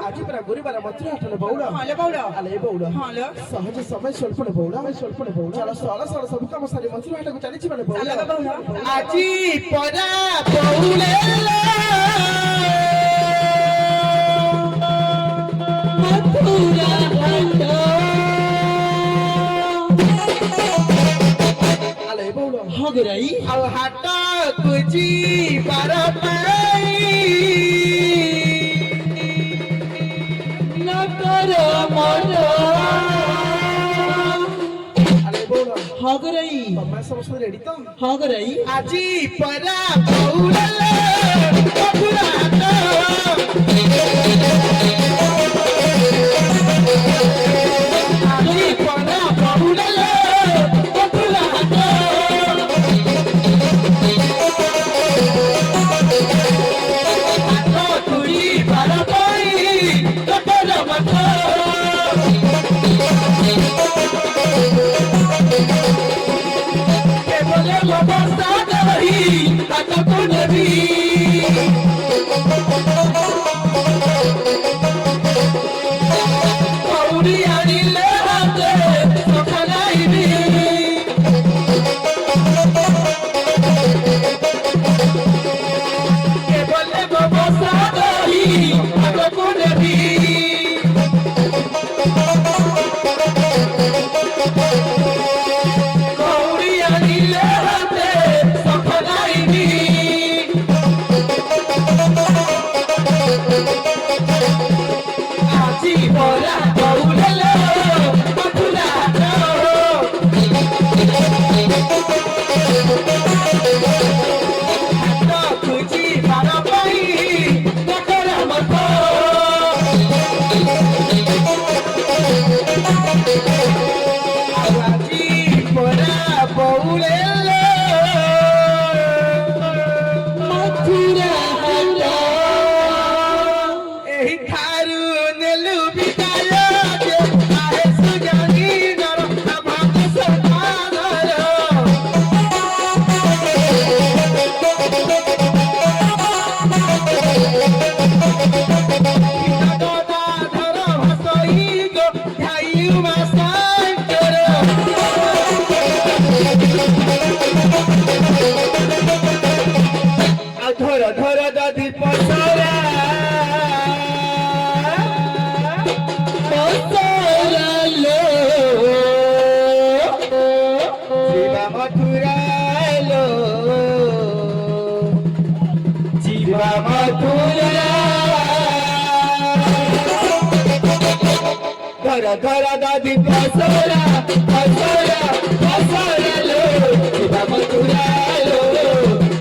आजी पर गुरुवार मथुरा हटल बौला हाले बौला आले बौला हाले सहज समय स्वल्पने बौला चला साला साला सब काम सारी मथुरा हटक चली छी बने बौला आजी परा बौले मथुरा हट आले बौला हगराई अब हट तुझी पर हगरई मैं समझ रेडी तो हगरई आजी परा बौला बबुरा तो आजी परा बौला बबुरा तो तुई बारा पाई कटरा मत धरा दादी पसोरा पसोरा पसोरा लो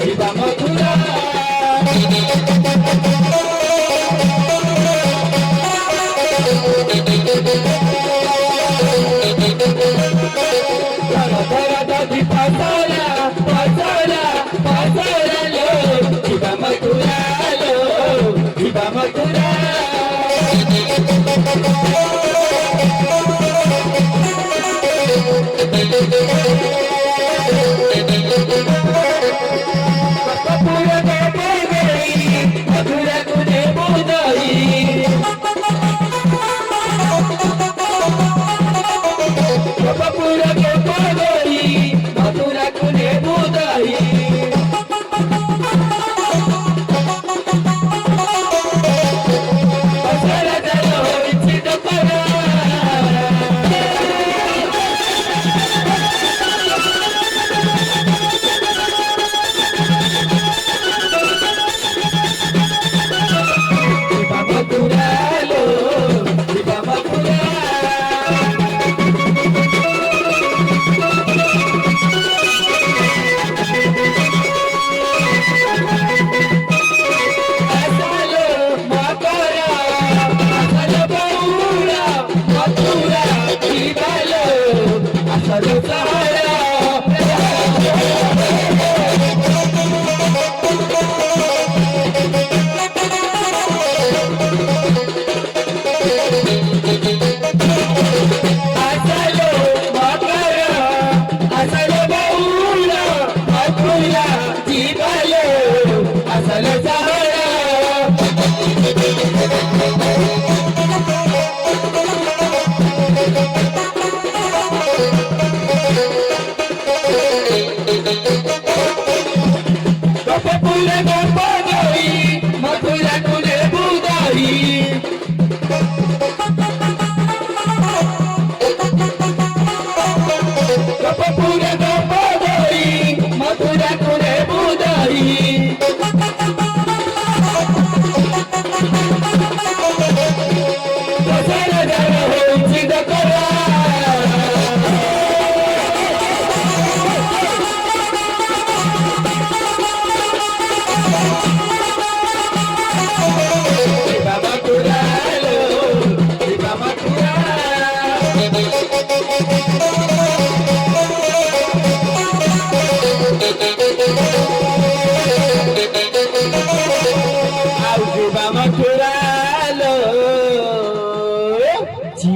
जीवा मथुरा धरा दादी पसोरा पसोरा पसोरा लो जीवा मथुरा Thank you.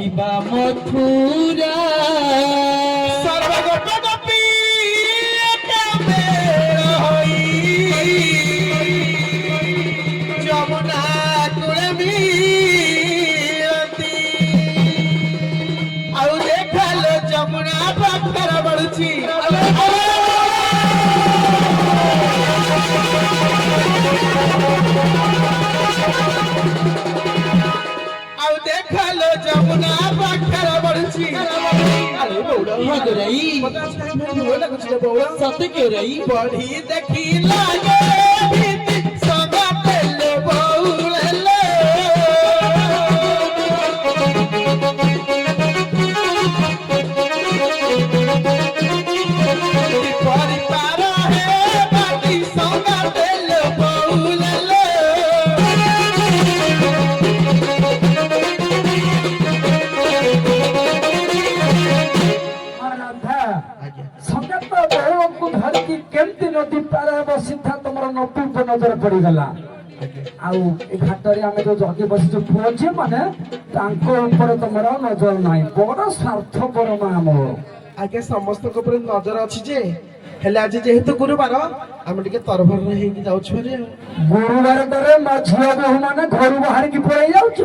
ରହିବା ମଥୁରା ସର୍ବଗତ ଗୋପୀ ଏକାମେଳ ହୋଇ ଯମୁନା କୂଳେ ମିଳନ୍ତି ଆଉ ଦେଖାଲୋ ଯମୁନା ପାଖରେ ବଢୁଛି ଆଉ ଦେଖାଲୋ ଯମୁନା ପାଖରେ ବଢୁଛି ସତେ କେଉ ରାଇ ବଢି ଦେଖି ଲାଗେ ଭୀତି ସଗାତେଲେ ବଉଳେଲେ ପରିବାର ହେ ବାଟି ସଗାତେଲେ ବଉଳେଲେ ସମେତ ବହୁଙ୍କୁ ଧରିକି କେମିତି ନଦୀ ପାର ହେବ ସିଧା ତମର ନଦୀ ଉପରେ ନଜର ପଡିଗଲା ଆଉ ଏ ଘାଟରେ ଆମେ ଯୋଉ ଜଗି ବସିଛୁ ପୁଅ ଝିଅ ମାନେ ତାଙ୍କ ଉପରେ ତମର ନଜର ନାହିଁ ବଡ ସ୍ୱାର୍ଥପର ମା ମୋର ଆଜ୍ଞା ସମସ୍ତଙ୍କ ଉପରେ ନଜର ଅଛି ଯେ ହେଲେ ଆଜି ଯେହେତୁ ଗୁରୁବାର ଆମେ ଟିକେ ତରବର ହେଇକି ଯାଉଛୁ ଭାରି ଗୁରୁବାରଟାରେ ମା ଝିଅ ବୋହୂ ମାନେ ଘରୁ ବାହାରିକି ପଳେଇ ଯାଉଛ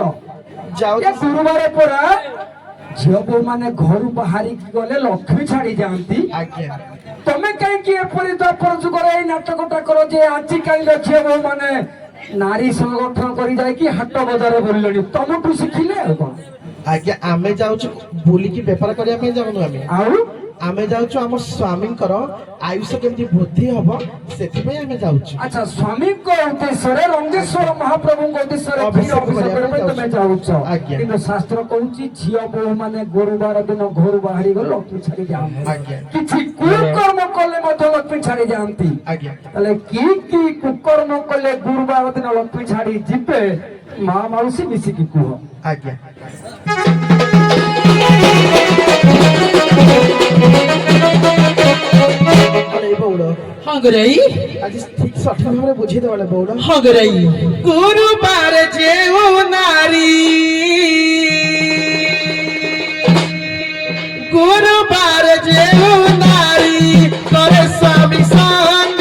ଯାଉଛୁ ଗୁରୁବାର ପରା ଝିଅ ବୋହୂ ମାନେ ଘରୁ ବାହାରିକି ଗଲେ ଲକ୍ଷ୍ମୀ ଛାଡି ଯାଆନ୍ତି ଆଜ୍ଞା ତମେ କାହିଁକି ଏପରି ଦ୍ୱାପର ଯୁଗରେ ଏଇ ନାଟକଟା କର ଯେ ଆଜିକାଲିର ଝିଅ ବୋହୂ ମାନେ ନାରୀ ସଂଗଠନ କରି ଯାଇକି ହାଟ ବଜାର ବୁଲିଲେଣି ତମଠୁ ଶିଖିଲେ ଆଉ କଣ ଆଜ୍ଞା ଆମେ ଯାଉଛୁ ବୁଲିକି ବେପାର କରିବା ପାଇଁ ଯାଉନୁ ଆଉ ଆମେ ଯାଉଛୁ ଆମ ସ୍ୱାମୀଙ୍କର ଆୟୁଷ କେମିତି ବୃଦ୍ଧି ହବ ସେଥିପାଇଁ ଆମେ ଯାଉଛୁ ଆଚ୍ଛା ସ୍ୱାମୀଙ୍କ ଉଦ୍ଦେଶ୍ୟରେ ରଙ୍ଗେଶ୍ୱର ମହାପ୍ରଭୁଙ୍କ ଉଦ୍ଦେଶ୍ୟରେ ଅଭିଷେକ ଅଭିଷେକ କରିବା ପାଇଁ ତମେ ଯାଉଛ ଆଜ୍ଞା। କିନ୍ତୁ ଶାସ୍ତ୍ର କହୁଛି ଝିଅ ବୋହୂ ମାନେ ଗୁରୁବାର ଦିନ ଘରୁ ବାହାରି ଗଲେ ଲକ୍ଷ୍ମୀ ଛାଡି ଯାଆନ୍ତି ଆଜ୍ଞା କିଛି କୁକର୍ମ କଲେ ମଧ୍ୟ ଲକ୍ଷ୍ମୀ ଛାଡି ଯାଆନ୍ତି ଆଜ୍ଞା ତାହେଲେ କି କୁକର୍ମ କଲେ ଗୁରୁବାର ଦିନ ଲକ୍ଷ୍ମୀ ଛାଡି ଯିବେ ମା ମାଉସୀ ମିଶିକି କୁହ ଆଜ୍ଞା ବଉଳ ହଁ ଗରାଇ ଆଜି ଠିକ ସଠିକ ଭାବରେ ବୁଝେଇଦେବା ବଉଳ ହଁ ଗରାଇ ଗୁରୁବାର ଯେଉଁ ନାରୀ ଗୁରୁବାର ଯେଉଁ ନାରୀ করে স্বামী সঙ্গ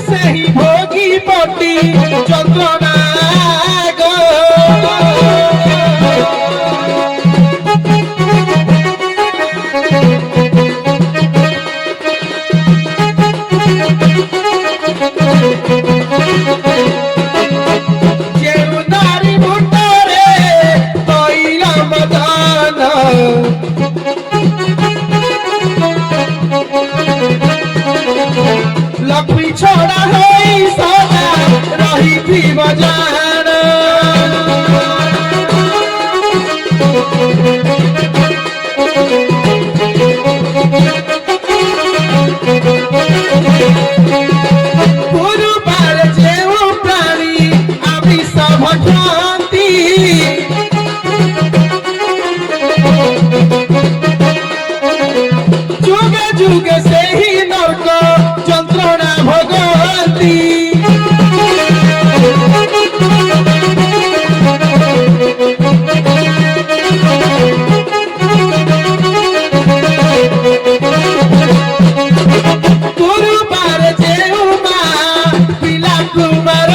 সেই ভোগী পটি যন্ত্রণা লক্ষ্মী ছড়া হই সদা রহিথিব জান গুরুবার যেউ প্রাণী আমিষ ভক্ষন্তি যুগে যুগে সেই নরক যন্ত্রণা ভোগন্তি গুরুবার যেউ মা পিলা কুমার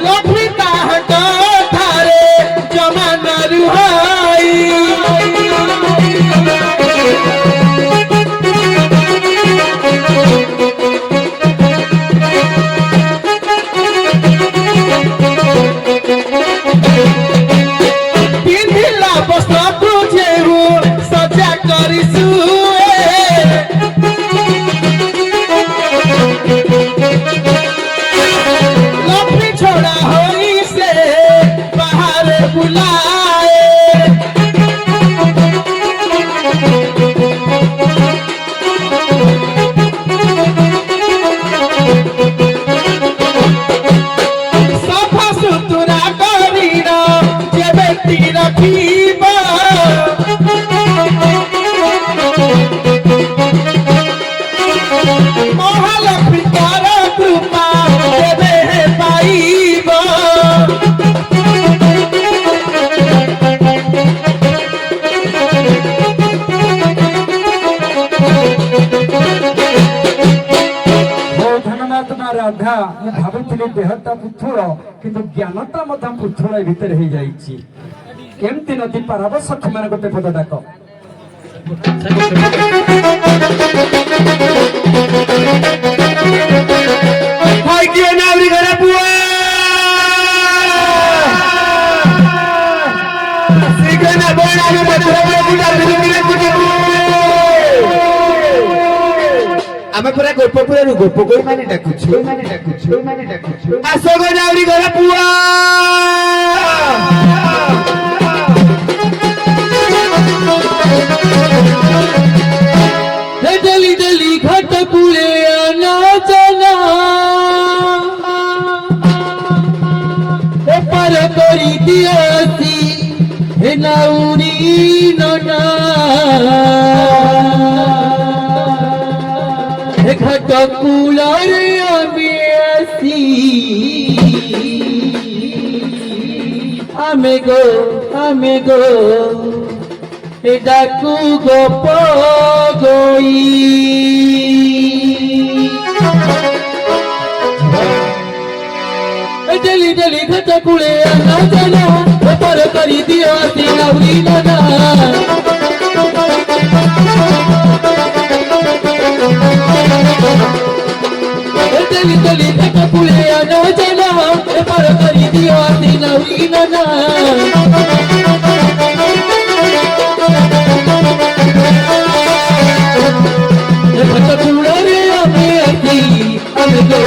লক্ষ্মী তাহাট ধারে জমা নরুহ ରାଧା ମୁଁ ଭାବୁଥିଲି ଦେହଟା ପୁଥୁଳ କିନ୍ତୁ ଜ୍ଞାନଟା ମଧ୍ୟ ପୁଥୁଳ ଏ ଭିତରେ ହେଇଯାଇଛି। କେମିତି ନଦୀ ପାର ହବ? ସଖୀମାନେ ଗୋଟେ ପଦ ଡାକ। ଆମେ ପୁରା ଗୋପପୁରରୁ ଗୋପ ଗୋଇ ମାନେ ଡାକୁଛୁ ଆସ ଗୋନାଉରି ଘର ପୁଅ। ডেলি ডেলি ঘাট কুলে আনা জানা পার করি দিয়াছি হে নাউরি ননা ঘাট কুলারে আমি আসি আমি গো ডাকু গোপ গই ডেলি ডেলি ঘাট কুলে আনা জানা পর করি দিও আসি নাউরি নানা ডেলি ডেলি ঘাট কুলে আনা জানা পর করি দিও আসি নাউরি নানা ঘাট কুলারে আমি আসি আমি গো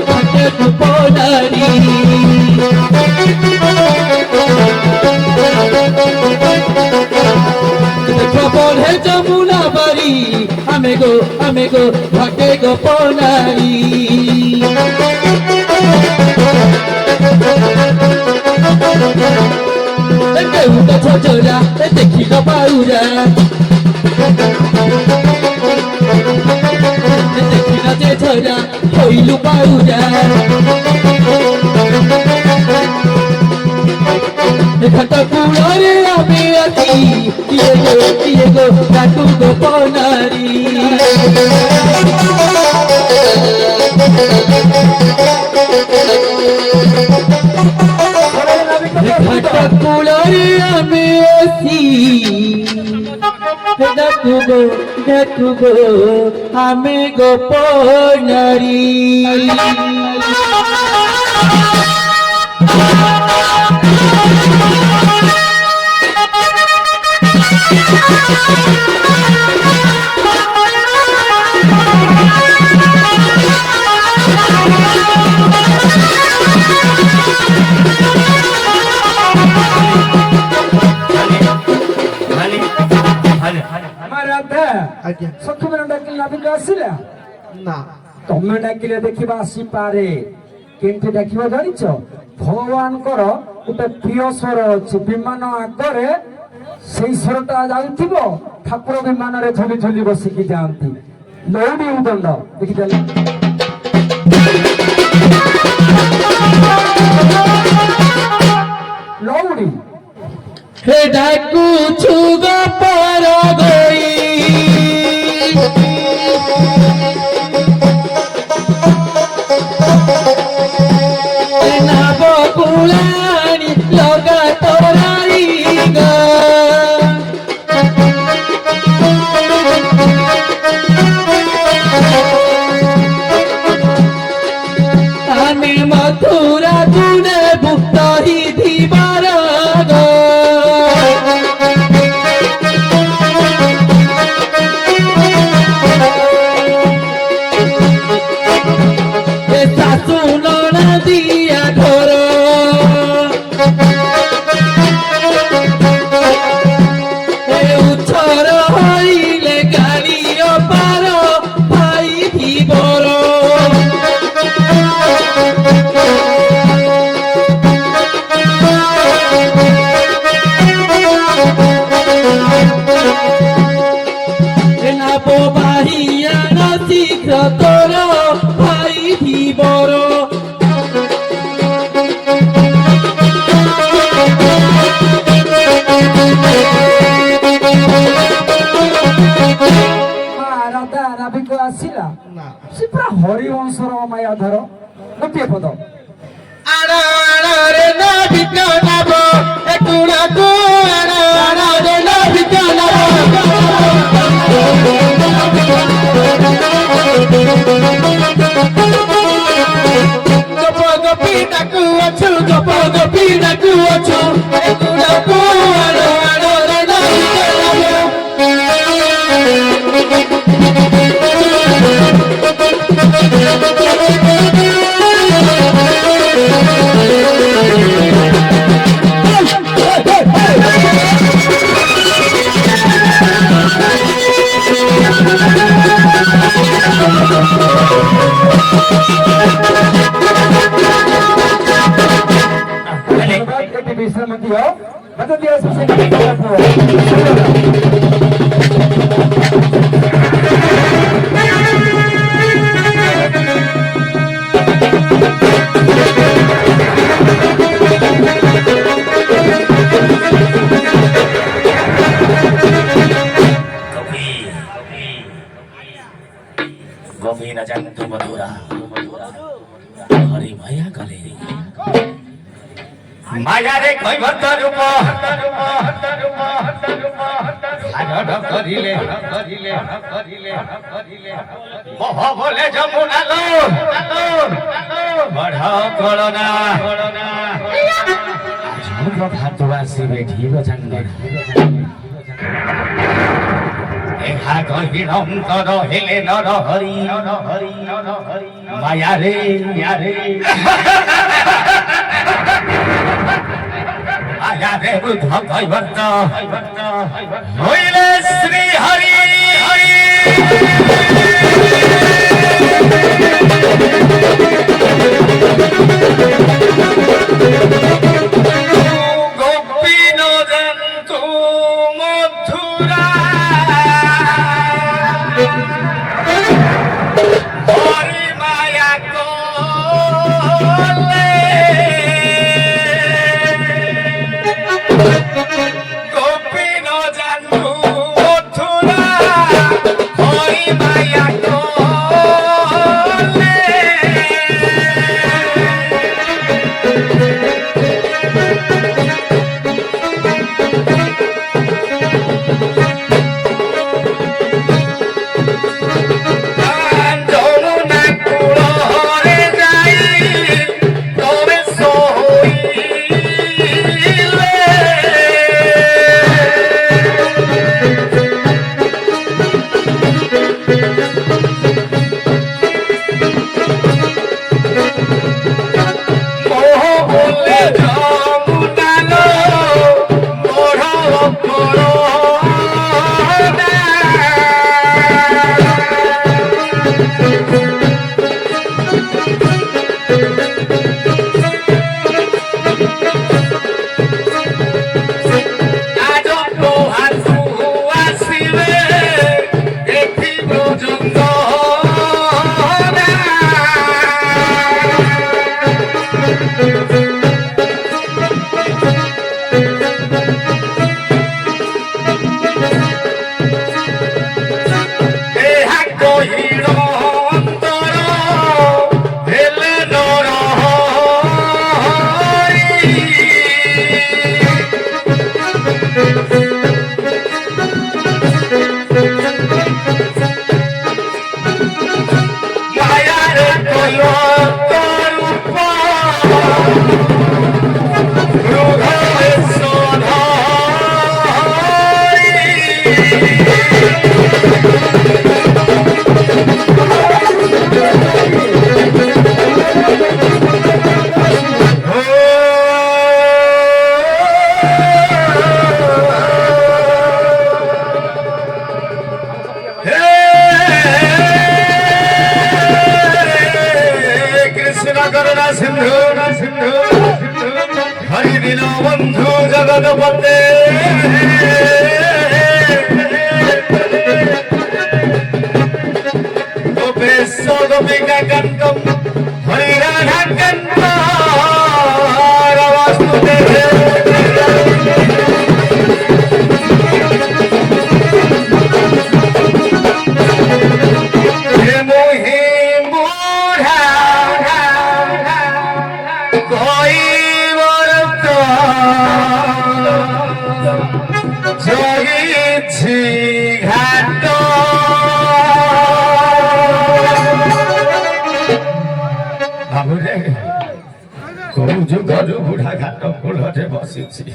ঘাট কুপনারি খবর হে যমুনা বাড়ি আমি গো ঘাটে গোপনারি কেউটা ছোটরা দেখিল পাউরা দেখিল যে ছোরা হইলু পাউরা ঘাট কুলারে আমি আছি কিয়ে গো ডাকু গোপনারি ঘাট কুলারে আমি আছি ডাকু গো আমি গোপনারি ସଖୀମାନେ ଡାକିଲେ ନାବିକ ଆସିଲା ନା ତମେ ଡାକିଲେ ଦେଖିବା ଆସିପାରେ। କେମିତି ଡାକିବ ଜାଣିଛ? ଭଗବାନଙ୍କର ଗୋଟେ ପ୍ରିୟ ସ୍ୱର ଅଛି, ବିମାନ ଆଗରେ ସେଇ ସ୍ୱରଟା ଯାଉଥିବ, ଠାକୁର ବିମାନରେ ଝୁଲି ଝୁଲି ବସିକି ଯାଆନ୍ତି। ଲଉଡ଼ି ଉଦଣ୍ଡ ଦେଖିଦେଲେ ଲଉଡ଼ି হে ডাকু ছুগা পার গই না বকুলানি লগা তোরাই গা আমি মথুরা গুণে ভুক্ত হি দিবার গা দিয়া ঘর উচ্ছর হইলে গাড়িও পার ভাই ধীবর নাপ বাহিয়া না শীঘ্র তোর ভাই ধীবর ରାଧା ନାବିକ ଆସିଲା ନା ସେ ପୁରା হরিবংশর মায়াধর গোটিয়ে পদ আড়া আড়া রে না ভিকা নাব একুড়াকু আড়া আড়া রে না ভিকা নাব গপ গপি ডাকু অছু গপ গপি ডাকু অছু একুড়াকু আড়া আড়া রে না ভিকা নাব একটি বিশ্রাম দিও বাধা দিয়ে আসছে গভীর জান্ত মধুরা হরি মায়া গলে মায়া রে কৈবর্ত রূপ আনন্দ করিলে বহ বলে যমুনা লো বড় করোনা আজ ভাত আসিবে ঠিক জাঙ্গ এহা গভীর অন্তর হেলে নর হরি মায়া রে মায়া রে বুধ কৈবর্ত হইলে শ্রী হরি গোপীন জন্তু মধুরা হরি মায়া কোলে গোপীন জন্তু মধুরা হরি মায়া কোলে যমুনা কুলরে যাই তবে সইলে মোহ বলে যমুনা লো মোড় করোনা আজ প্রহার আসিবে দেখি ব্রজঙ্গ এহা কহিল অন্তর হেলে নর হরি মায়ার কলঙ্ক রূপ হৃদয় কৃষ্ণ করুণা সিন্ধু হরি দীন বন্ধু জগৎপতে গোপেশ গোপিকা কান্তম হরি রাধা কান্ত বাস্তুতে মোহি জগিছি ঘাট বাবুরে কোন যুগରୁ বুঢ়ା ঘাଟ କୂଳରେ ବସିଛି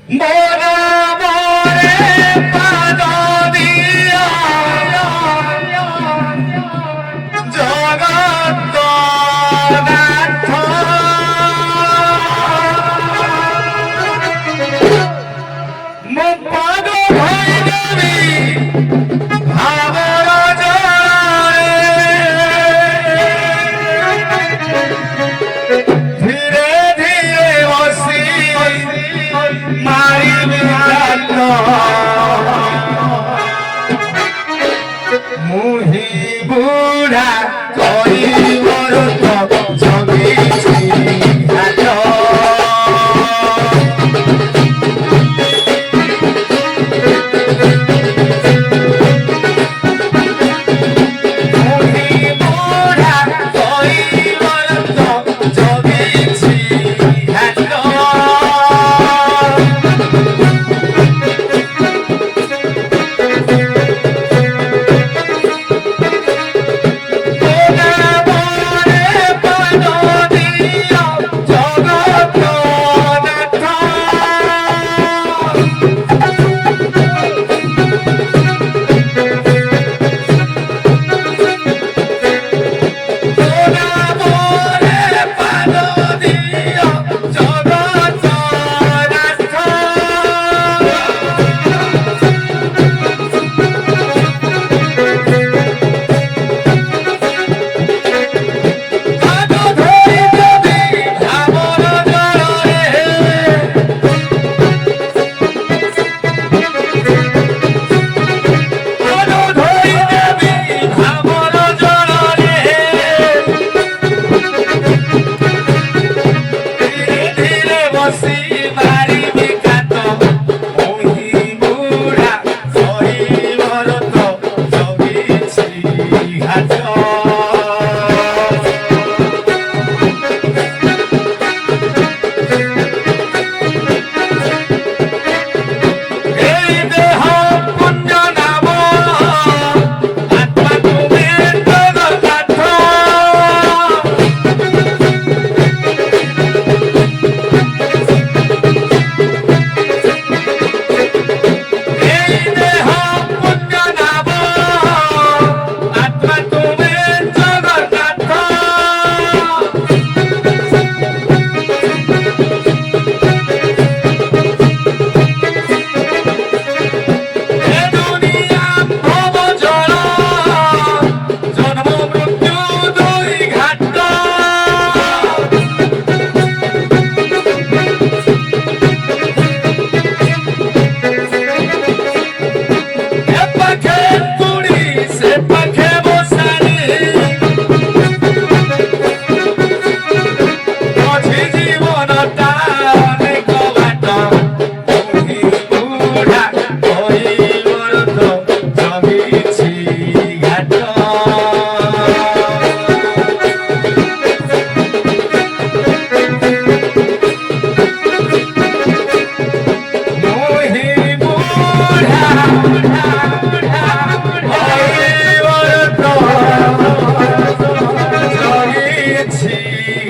ମୋର ମୋରେ ପାଦ ଦିଅ ଜଗତ ନାଥ ମୋ ପାଦ ଧରିଦେବି ଭାବର ধীরে ধীরে বসি মারিবি মুহি বুড়া করিবর জগিছি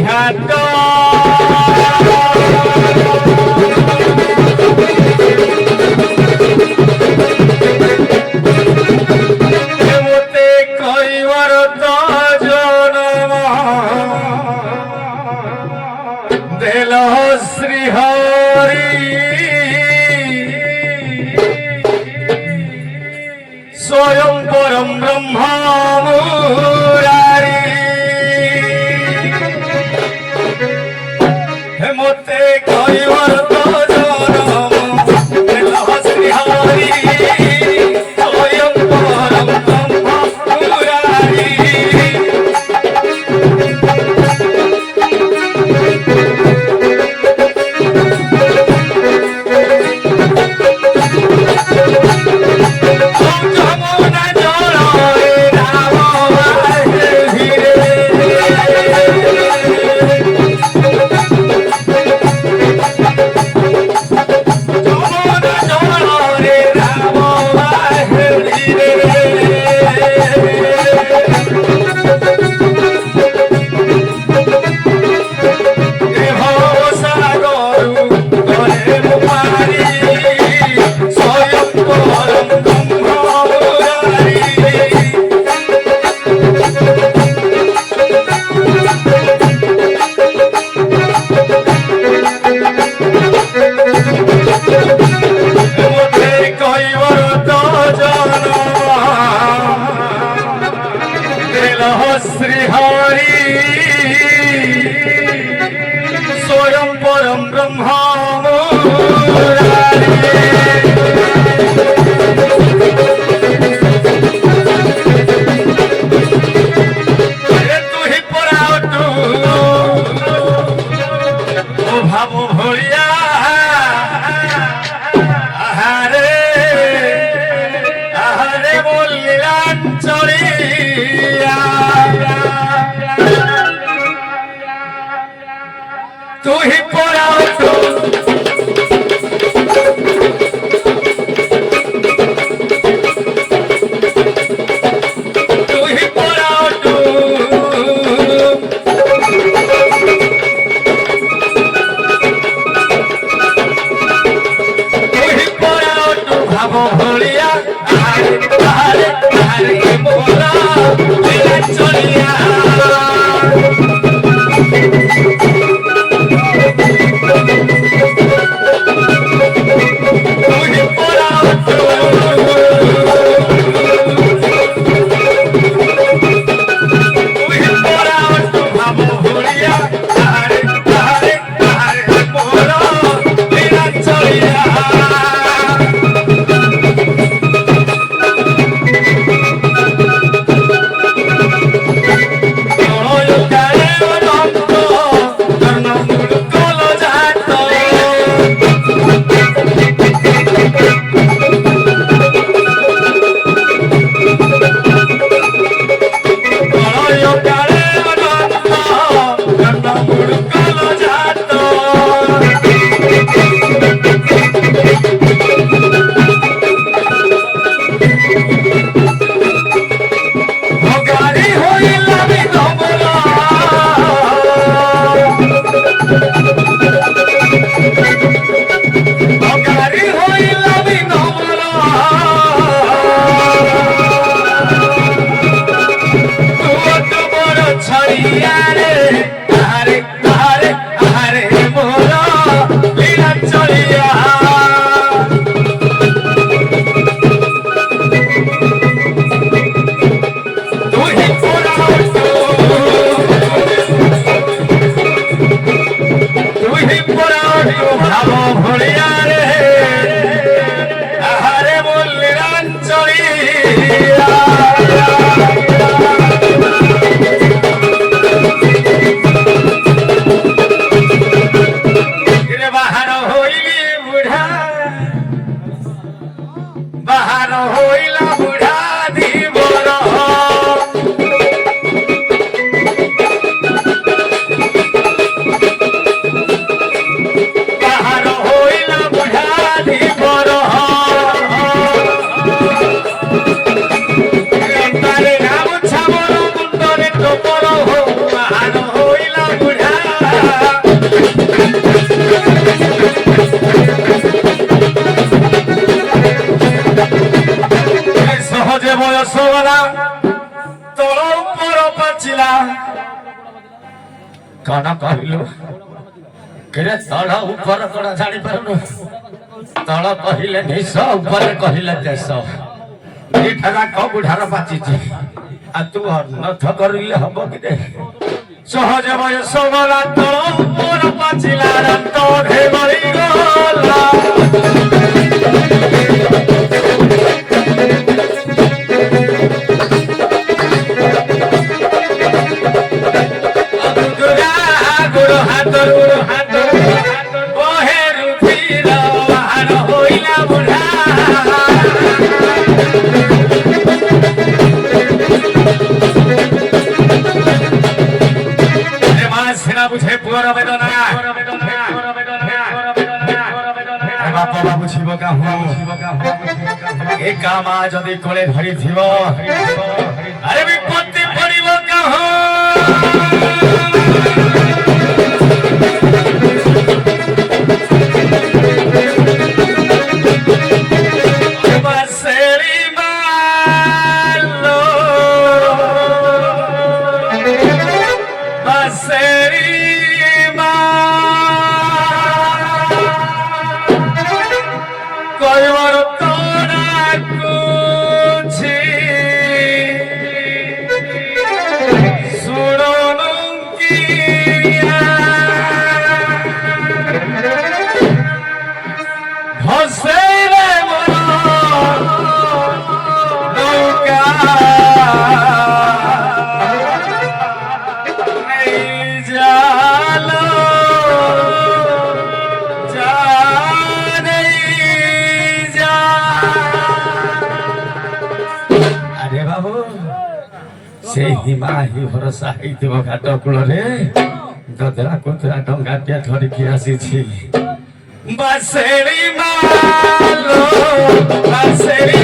হাত स्वयं परम ब्रह्मा मुरारी मते कहिवर तो जनम श्री हरि स्वयं परम ब्रह्मा मुरारी ভলিয়া আরে আরে আরে মোরা লীলা চলিয়া তুই পরা कौन कहलु केरे तल ऊपर कौन जानी पारुनु तल कहिले निश ऊपर कहिले देश एठारा क बुढार पाचिछि आ तू नथ करिले हबो कि दे सहज बयस गला तल ऊपर पाचिला रत ढे मरि गला बुझे पुअर वेदना बापा बाबू छिब का हूँ एक काम जदि कोले धरी थिब अरे विपत्ति पड़िब का बसेरी मालो बसेरी हिमाही भरोसा घाट कूल ददरा कोतरा डंगाटिया धरिकी आसी बासेरी मालो बासेरी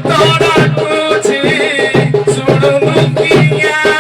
तोरा कुछ सुन मुकिया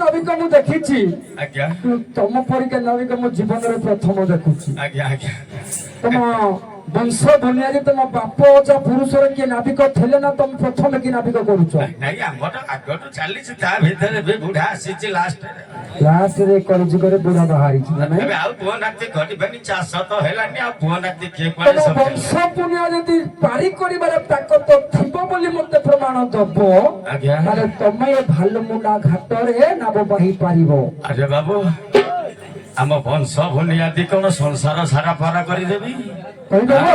ନବିକ ମୁଁ ଦେଖିଛି ଆଜ୍ଞା ତମ ପରିକା ନବିକ ମୋ ଜୀବନରେ ପ୍ରଥମ ଦେଖୁଛି ଆଜ୍ଞା ଆଜ୍ଞା ତମ ବଂଶ ଦୁନିଆରେ ତମ ବାପ ଅଜା ପୁରୁଷର କିଏ ନାବିକ ଥିଲେ ନା ତମେ ପ୍ରଥମେ କି ନାବିକ କରୁଛ ନାଇଁ ଆମର ଆଗରୁ ଚାଲିଛି ତା ଭିତରେ ବି ବୁଢା ଆସିଛି ଲାଷ୍ଟରେ ଲାଷ୍ଟରେ କଳିଯୁଗରେ ବୁଢା ବାହାରିଛି ନା ନାଇଁ ଏବେ ଆଉ ପୁଅ ନାତି କରିବେନି ଚାଷ ତ ହେଲାନି ଆଉ ପୁଅ ନାତି କିଏ ତମ କୁଆଡେ ସବୁ ବଂଶ ପୁଣ୍ୟ ଯଦି ପାରି କରିବାର ତାକତ ଥିବ ବୋଲି ମତେ ପ୍ରମାଣ ଦବ ଆଜ୍ଞା। ତାହେଲେ ତମେ ଏ ଭାଲୁମୁଣ୍ଡା ଘାଟରେ ନାବ ବାହି ପାରିବ ଆରେ ବାବୁ ଆମ ବଂଶ ବୁନିଆଦି କଣ ସଂସାର ସାରା ପାରା କରିଦେବି କହିଦେବ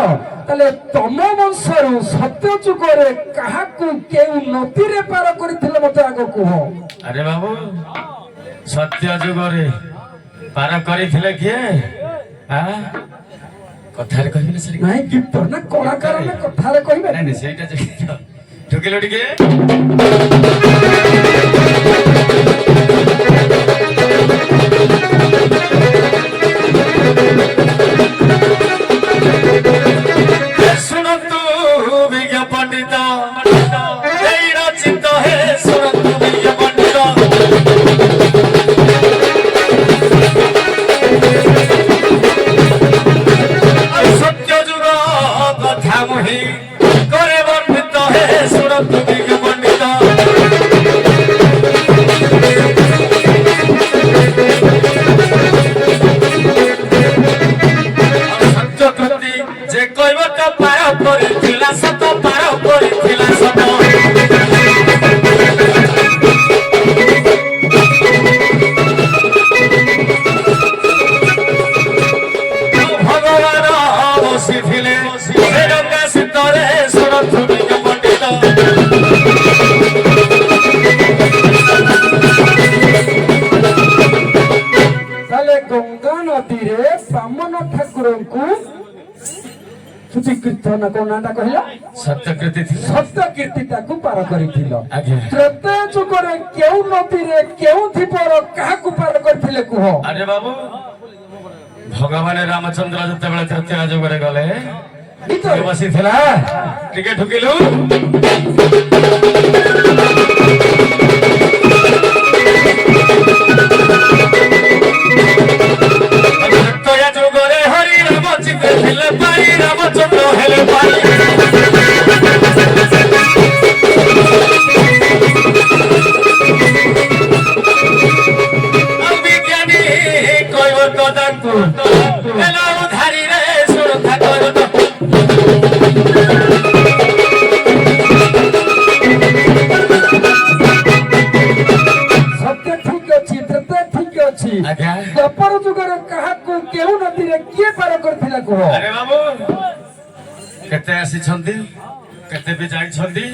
ତାହେଲେ ତମ ବଂଶରୁ ସତ୍ୟ ଯୁଗରେ କାହାକୁ କେଉଁ ନଦୀରେ ପାର କରିଥିଲେ ମତେ ଆଗ କୁହ ଆରେ ବାବୁ ସତ୍ୟ ଯୁଗରେ ପାର କରିଥିଲେ କିଏ କଥାରେ କହିବେନି ସରି ନାଇଁ ଗୀତ ନା କଳାକାର ନା କଥାରେ କହିବେ ନାଇଁ ନାଇଁ ସେଇଟା ଠୁକିଲ ଟିକେ ଶୁଣନ୍ତୁ ବିଜ୍ଞ ପଣ୍ଡିତ ଏଇ ରଚିତ ହେ ଶୁଣନ୍ତୁ ବିଜ୍ଞ ପଣ୍ଡିତ ସତ୍ୟ ଯୁଗ କଥା ମୁହିଁ করে ବର୍ଣ୍ଣିତ ହେ ଶୁଣନ୍ତୁ ବିଜ୍ଞ ପଣ୍ଡିତ ସତ୍ୟକୃତି ଯେ କହିବ ତ ପାର କରିଥିଲା ସତ ପାର କରିଥିଲା ସତ ଭଗବାନ ବସିଥିଲେ ସେ ଡଙ୍ଗା ଶୀତରେ ଶୁଣନ୍ତୁ ବିଜ୍ଞ ପଣ୍ଡିତ ତାହେଲେ ଗଙ୍ଗା ନଦୀରେ ବାମନ ଠାକୁରଙ୍କୁ ଛୁଟି କୀର୍ତ୍ତନ କୋଉ ନାଁଟା କହିଲା ସତ୍ୟକୃତି ଥିଲା ସତ୍ୟ କୀର୍ତ୍ତି ତାକୁ ପାର କରିଥିଲ ଆଜ୍ଞା। ତ୍ରେତୟା ଯୁଗରେ କେଉଁ ନଦୀରେ କେଉଁ ଦ୍ୱୀପର କାହାକୁ ପାର କରିଥିଲେ କୁହ ଆରେ ବାବୁ ଭଗବାନ ରାମଚନ୍ଦ୍ର ଯେତେବେଳେ ତୃତୀୟ ଯୁଗରେ ଗଲେ ଭିତରେ ବସିଥିଲା ଟିକେ ଠୁକିଲୁ ତୃତୀୟ ଯୁଗରେ ହରି ରାମ ଚିତେ ଥିଲେ ପାଇ ରାମଚନ୍ଦ୍ର ହେଲେ ପାଇ ଆଉ ବିଜ୍ଞାନୀ କହିବ ତ ତାଙ୍କୁ ହେଲୋ ଧାରିରେ ସୁରକ୍ଷା କର ସତ୍ୟ ଠିକ ଅଛି ତ୍ରେତୟା ଠିକ ଅଛି ଆଜ୍ଞା। ଦ୍ୱାପର ଯୁଗରେ କାହାକୁ କେଉଁ ନଦୀରେ କିଏ ପାର କରିଥିଲା କୁହ ଆରେ ବାବୁ କେତେ ଆସିଛନ୍ତି କେତେ ବି ଯାଇଛନ୍ତି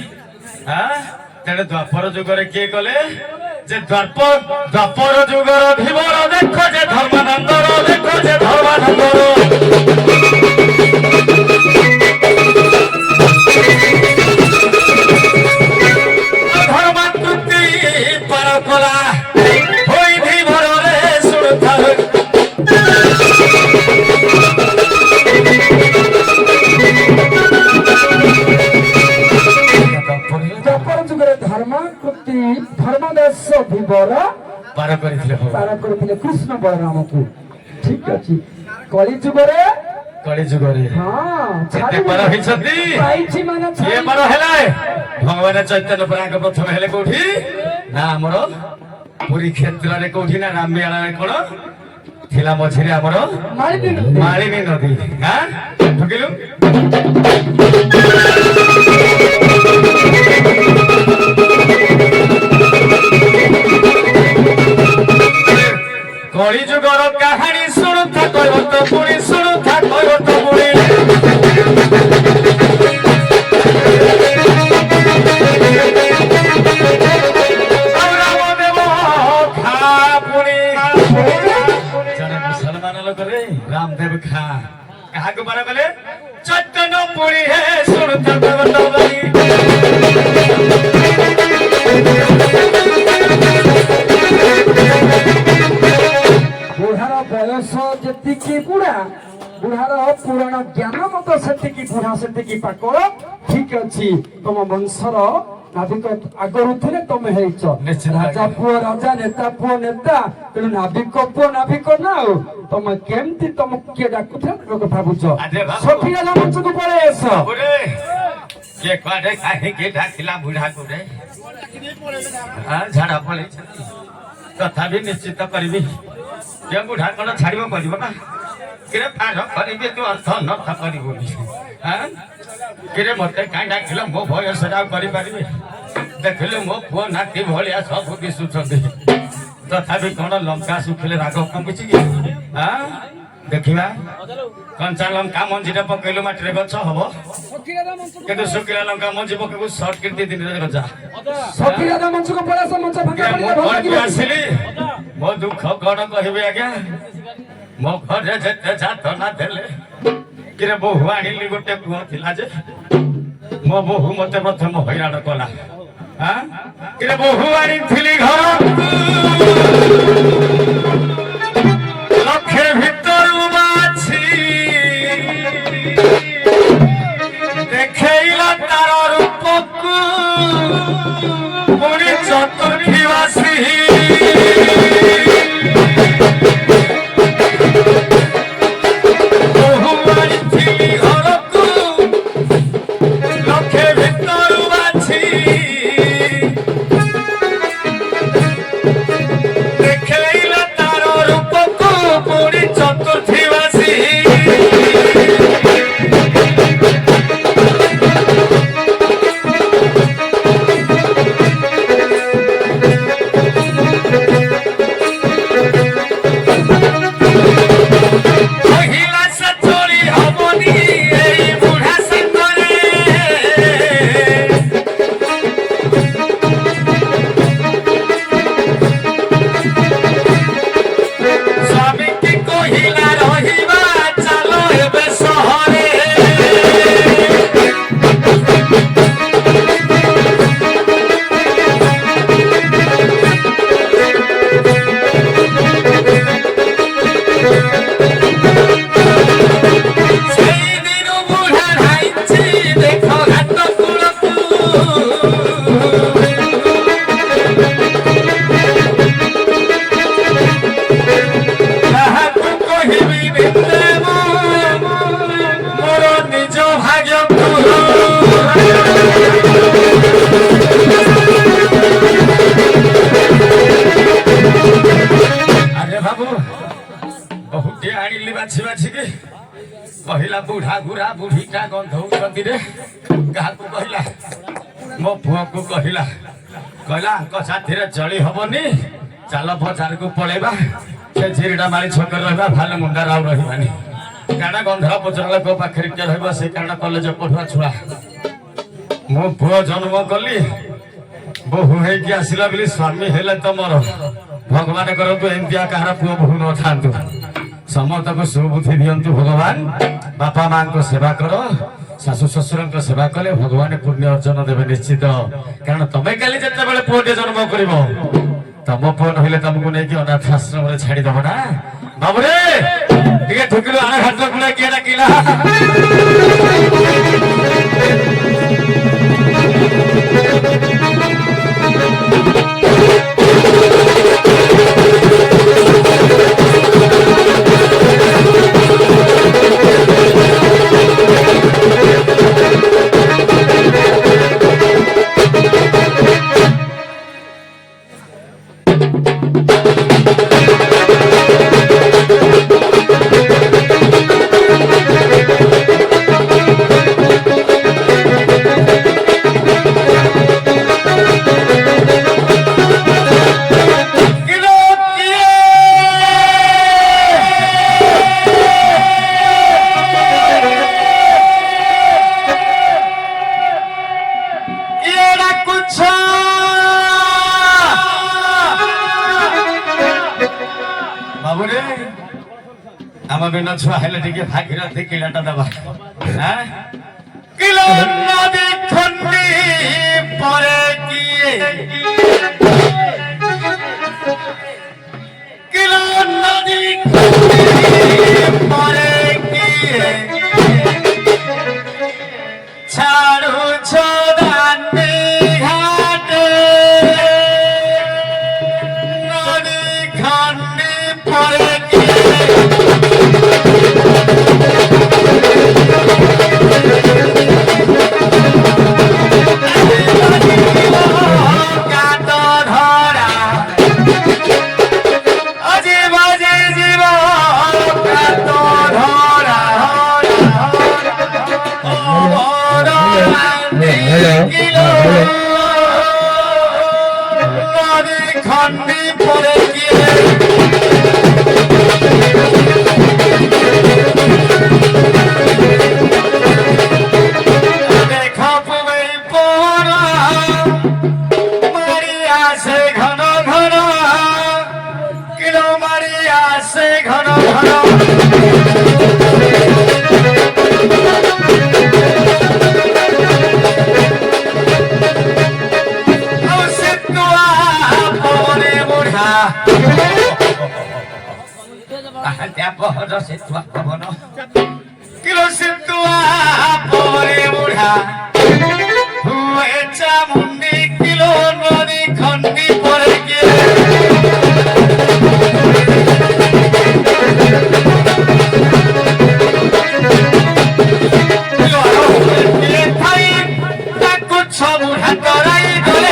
ତେଣୁ ଦ୍ୱାପର ଯୁଗରେ କିଏ କଲେ ଯେ ଦ୍ୱାପର ଯୁଗର ଭୀମର ଦେଖ ଯେ ଧର୍ମାନନ୍ଦର ଦେଖ ଯେ ଧର୍ମାନନ୍ଦର ଧର୍ମାକୃତି ପାର କଲା ହୋଇ ଭୀମରରେ ଶୁଣୁଥାଉ ଦ୍ୱାପର ଯୁଗରେ ଧର୍ମାକୃତି ଧର୍ମଦାସ ଭୀମର ପାର କରିଥିଲେ ପାର କରିଥିଲେ କୃଷ୍ଣ ବଳରାମକୁ ଠିକ ଅଛି କଳି ଯୁଗରେ କଳି ଯୁଗରେ ହଁ କେତେ ପାର ହେଇଛନ୍ତି ପାଇଛି ମାନେ କିଏ ପାର ହେଲା ଭଗବାନ ଚୈତନ୍ୟ ପରାଗ ପ୍ରଥମେ ହେଲେ କୋଉଠି ନା ଆମର ପୁରୀ କ୍ଷେତ୍ରରେ କୋଉଠି ନା ରାମିଆଳରେ କଣ ଥିଲା ମଝିରେ ଆମର ମାଳିନୀ ନଦୀ ଠୁକିଲୁ କଳି ଯୁଗର କାହାଣୀ ଶୁଣୁଥା କହିବ ତ ପୁଣି ଶୁଣୁଥା କହିବ ତ ପୁଣି ଆଉ ରାମଦେବ ଖା ପୁଣି ଜଣେ ମୁସଲମାନ ଲୋକରେ ରାମଦେବ ଖା କାହାକୁ ପାର କଲେ ଚୈତନ୍ୟ ପୁଣି ହେ ଶୁଣୁଥା କହିବ ତ ପୁଣି ବୁଢ଼ାର ବୟସ ଯେତିକି ବୁଢ଼ା ବୁଢ଼ାର ପୁରାଣ ଜ୍ଞାନ ମତ ସେତିକି ବୁଢ଼ା ସେତିକି ପାକଳ ଠିକ ଅଛି ତମ ବଂଶର ନାବିକ ଆଗରୁ ଥିଲେ ତମେ ହେଇଛ ନିଶ୍ଚିତ। ରାଜା ପୁଅ ରାଜା ନେତା ପୁଅ ନେତା ତେଣୁ ନାବିକ ପୁଅ ନାବିକ ନା ଆଉ ତମେ କେମିତି ତମକୁ କିଏ ଡାକୁଥିବ ଲୋକ ଭାବୁଛ ଆରେ ବାବୁ। ସଖୀ ରାଜା ମଞ୍ଚକୁ ପଳେଇ ଆସ ବାବୁରେ କିଏ କୁଆଡେ କାହିଁକି ଡାକିଲା ବୁଢାକୁ ରେ ଝାଡା ପଳେଇଛନ୍ତି ତଥାପି ନିଶ୍ଚିତ କରିବି ଯେ ବୁଢା କଣ ଛାଡିବ କରିବ ନା କିରେ ପାଠ କରିବି ତୁ ଅର୍ଥ ଅନର୍ଥ କରିବୁନି କିରେ ମତେ କାହିଁ ଡାକିଲ ମୋ ବୟସରେ ଆଉ କରିପାରିବି ଦେଖିଲେ ମୋ ପୁଅ ନାତି ଭଳିଆ ସବୁ ଦିଶୁଛନ୍ତି ତଥାପି କଣ ଲଙ୍କା ଶୁଖିଲେ ରାଗ କମୁଛି କି ଦେଖିବା କଞ୍ଚା ଲଙ୍କା ମଞ୍ଜିଟା ପକେଇଲୁ ମାଟିରେ ଗଛ ହବ କିନ୍ତୁ ଶୁଖିଲା ଲଙ୍କା ମଞ୍ଜି ପକେଇବୁ ସର୍ଟ ଦି ଦିନରେ ଗଜା ସଖୀ ରାଜା ମଞ୍ଚକୁ ପଳେଇ ଆସ ମଞ୍ଚ ଫାଙ୍କା ମୁଁ ପଡିଲେ ଭଲ ଘରକୁ ଲାଗିବ ଆସିଲି ମୋ ଦୁଃଖ କଣ କହିବି ଆଜ୍ଞା ମୋ ଘରେ ଯେତେ ଯାତନା ଦେଲେ କିରେ ବୋହୁ ଆଣିଲି ଗୋଟେ ପୁଅ ଥିଲା ଯେ ମୋ ବୋହୁ ମତେ ପ୍ରଥମ ହଇରାଣ କଲା କିରେ ବୋହୁ ଆଣିଥିଲି ଘରକୁ ଲକ୍ଷେ ଭିତରୁ ବାଛି ଦେଖେଇଲା ତାର ରୂପକୁ ପୁଣି ଚତୁର୍ଥୀ ବାସି ବୋହୁ ଆଣିଥିଲି ଘରକୁ ଲକ୍ଷେ ଭିତରୁ ବାଛି ଦେଖେଇଲା ତାର ରୂପକୁ ପୁଣି ଚତୁର୍ଥୀ ବାସି କହିଲା ସେ ଚଳି ହବନି ଏଇ ବୁଢା ସାଙ୍ଗରେ ସ୍ୱାମୀ କି କହିଲା ରହିବା ଚାଲ ଏବେ ସହରେ ସେଇଦିନୁ ବୁଢା ଧାଇଁଛି ଦେଖ ଘାଟ କୂଳକୁ କାହାକୁ କହିବି ନିନ୍ଦେ ମୋର ନିଜ ଭାଗ୍ୟକୁ ଆରେ ବାବୁ ବହୁଟିଏ ଆଣିଲି ବାଛି ବାଛିକି କହିଲା ବୁଢା ଗୁରା ବୁଢୀଟା ଗନ୍ଧଉଛନ୍ତି ରେ କାହାକୁ କହିଲା ମୋ ପୁଅକୁ କହିଲା କହିଲା ଆଙ୍କ ସାଥିରେ ଚଳି ହବନି ଚାଲ ବଜାରକୁ ପଳେଇବା ସେ ଝିରିଟା ମାଳି ଛକରେ ରହିବା ଭାଲେ ମୁଣ୍ଡାର ଆଉ ରହିବାନି କାରଣ ଗନ୍ଧରା ପଚରା ଲୋକ ପାଖରେ କିଏ ରହିବ ସେ କାରଣ କଲେଜ ପଢୁଆ ଛୁଆ ମୁଁ ପୁଅ ଜନ୍ମ କଲି ବୋହୁ ହେଇକି ଆସିଲା ବୋଲି ସ୍ୱାମୀ ହେଲେ ତମର ଭଗବାନ କରନ୍ତୁ ଏମିତିଆ କାହାର ପୁଅ ବୋହୁ ନଥାନ୍ତୁ ସମସ୍ତଙ୍କୁ ସୁବୁଦ୍ଧି ଦିଅନ୍ତୁ ଭଗବାନ ବାପା ମାଙ୍କ ସେବା କର ଶାଶୁ ଶ୍ୱଶୁରଙ୍କ ସେବା କଲେ ଭଗବାନ ପୁଣ୍ୟ ଅର୍ଜନ ଦେବେ ନିଶ୍ଚିତ କାରଣ ତମେ କାଲି ଯେତେବେଳେ ପୁଅଟେ ଜନ୍ମ କରିବ ତମ ପୁଅ ନହେଲେ ତମକୁ ନେଇକି ଅନାଥ ଆଶ୍ରମରେ ଛାଡିଦବ ନା ବାବୁରେ ଟିକେ ଠୁକିଲୁ ଆଣ ଘାଟ କୁଳେ କିଏ ଡାକିଲା ବାବୁରେ ଆମ ବିନା ଛୁଆ ହେଲେ ଟିକେ ଭାଗିରଥୀ କିଲାଟା ଦବା କିଲୋ ନଦୀ ଖଣ୍ଡି ପରେ କିଏ କିଲୋ ନଦୀ ଖଣ୍ଡି ପରେ କିଏ ଛାଡୁଛ ଦାଣ୍ଡି খন্ডি পরে গিয়ে দেখা পাবে পরা মারি আসে ঘন ঘন কিলো মারি আসে ঘন ঘন কিলো সিদ্ধুয়া পরে বুড়া হুয়ে চামুন্ডি কিলো নদী খন্ডি পরে গিয়ে বুড়া করাই ধরে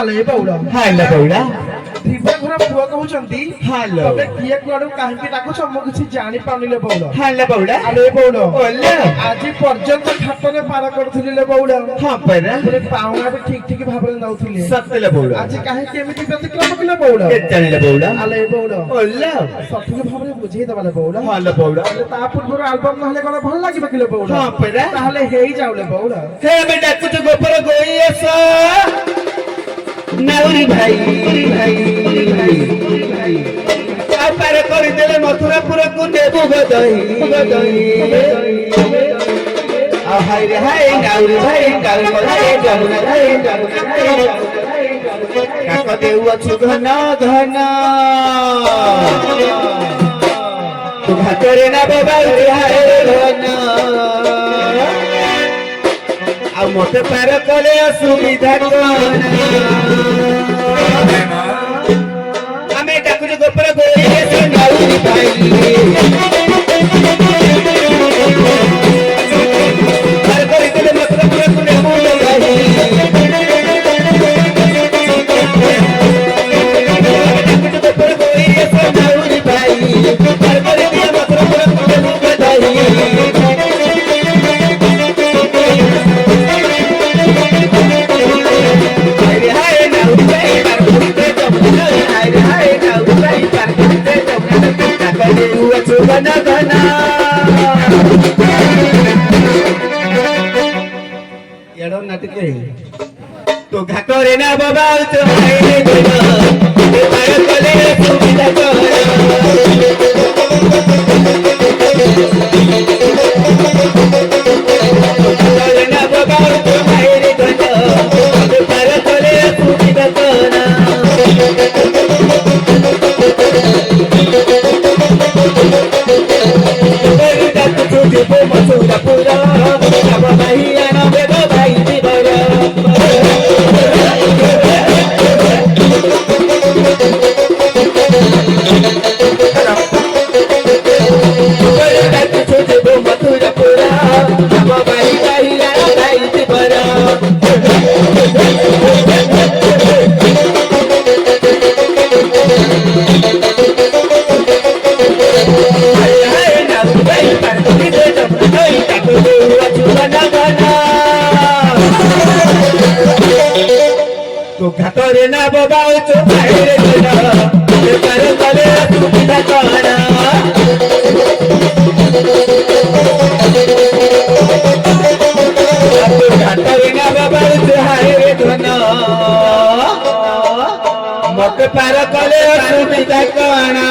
ଆଲେ ବଉଳ ହାଲୋ ବଉଳା ଧିବା ଘର ପୁଅ କହୁଛନ୍ତି ହାଲୋ ତମେ କିଏ କୁଆଡୁ କାହିଁକି ଡାକୁଛ ମୁଁ କିଛି ଜାଣିପାରୁନି ଲେ ବଉଳ ହାଲୋ ବଉଳା ଆଲେ ବଉଳ ଓଲା ଆଜି ପର୍ଯ୍ୟନ୍ତ ଖାଟରେ ପାର କରୁଥିଲି ଲେ ବଉଳ ହଁ ପରା ଗୋଟେ ପାଉଣା ବି ଠିକ ଠିକ ଭାବରେ ନଉଥିଲି ସତେଲେ ବଉଳା ଆଜି କାହିଁକି ଏମିତି ବ୍ୟତିକ୍ରମ କଲେ ବଉଳ କେ ଜାଣିଲେ ବଉଳା ଆଲେ ବଉଳ ଓଲା ସଠିକ ଭାବରେ ବୁଝେଇଦବା ଲେ ବଉଳ ହାଲୋ ବଉଳା ହେଲେ ତା ପୂର୍ବରୁ ଆଲବମ ନହେଲେ କଣ ଭଲ ଲାଗିବ କିଲେ ବଉଳ ହଁ ପରା ତାହେଲେ ହେଇଯାଉ ଲେ ବଉଳ ହେ ଆମେ ଡାକୁଛୁ ଗୋପର ଗୋଇ ଆସ ନାଉରି ଭାଇ ଆଉ ପାର କରିଦେଲେ ମଥୁରାପୁରକୁ ନେବୁ ଗଦଇ ଆଉ ହାଇ ରେ ହାଇ ନାଉରି ଭାଇ ଯମୁନା ଭାଇ କାକ ଦେଉଅଛୁ ଘନ ଘନ ତୁ ଭାତରେ ନା ବାବାଉରି ହାଇ ଘନ ଆଉ ମତେ ପାର କଲେ ଅସୁବିଧା କଣ ଆମେ ଡାକୁଛୁ ଗୋପର ଗୋଇ ନାଉରି ଭାଇ ପାର କରିଦେଲେ ମଥୁରାପୁରକୁ ନେବୁ ଗଦଇ ଡାକୁଛୁ ଗୋପର ଗୋଇ ନାଉରି ଭାଇ ପାର କରିଦେଲେ ମଥୁରାପୁରକୁ ନେବୁ ଗଦଇ ಎಡೋ ನಾಟಕೆ तो घाटरे ना बाबा तो हाय देना ते पार कले सुविधा घाटरे ना बाबा तो हाय देना ते पार कले सुविधा करना मसूरा पूरा अब भाई आना बेगो भाई दीवारा मथुरा पूरा अब भाई भाई आना भाई दीवारा तो घाटरे ना बाबा तो बाहर देना ते पार कले सुविधा करना तो घाटरे ना बाबा तो हाय देना मत पार कले सुविधा करना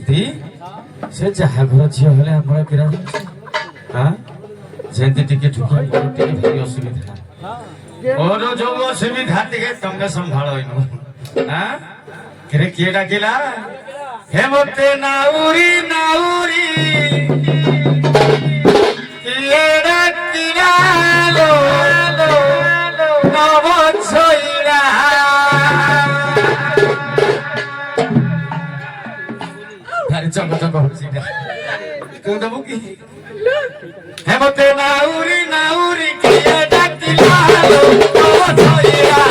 ସେମିତି ସେ ଯାହା ଘର ଝିଅ ହେଲେ ଆମର କିରା ହଁ ଯେମିତି ଟିକେ ଠୁକା ଟିକେ ଭାରି ଅସୁବିଧା ମୋର ଯୋଉ ଅସୁବିଧା ଟିକେ ତମେ ସମ୍ଭାଳ ଏନୁ ହଁ କିରେ କିଏ ଡାକିଲା ହେ ମତେ ନାଉରି ନାଉରି କିଏ ଡାକିଲା ଲୋ ନବ ଛଇରା ଭାରି ଚକ ଚକ ହଉଛି କୋଉ ଦବୁ କି ହେ ମତେ ନାଉରି ନାଉରି କିଏ ଡାକିଲା ଲୋ ନବ ଛଇରା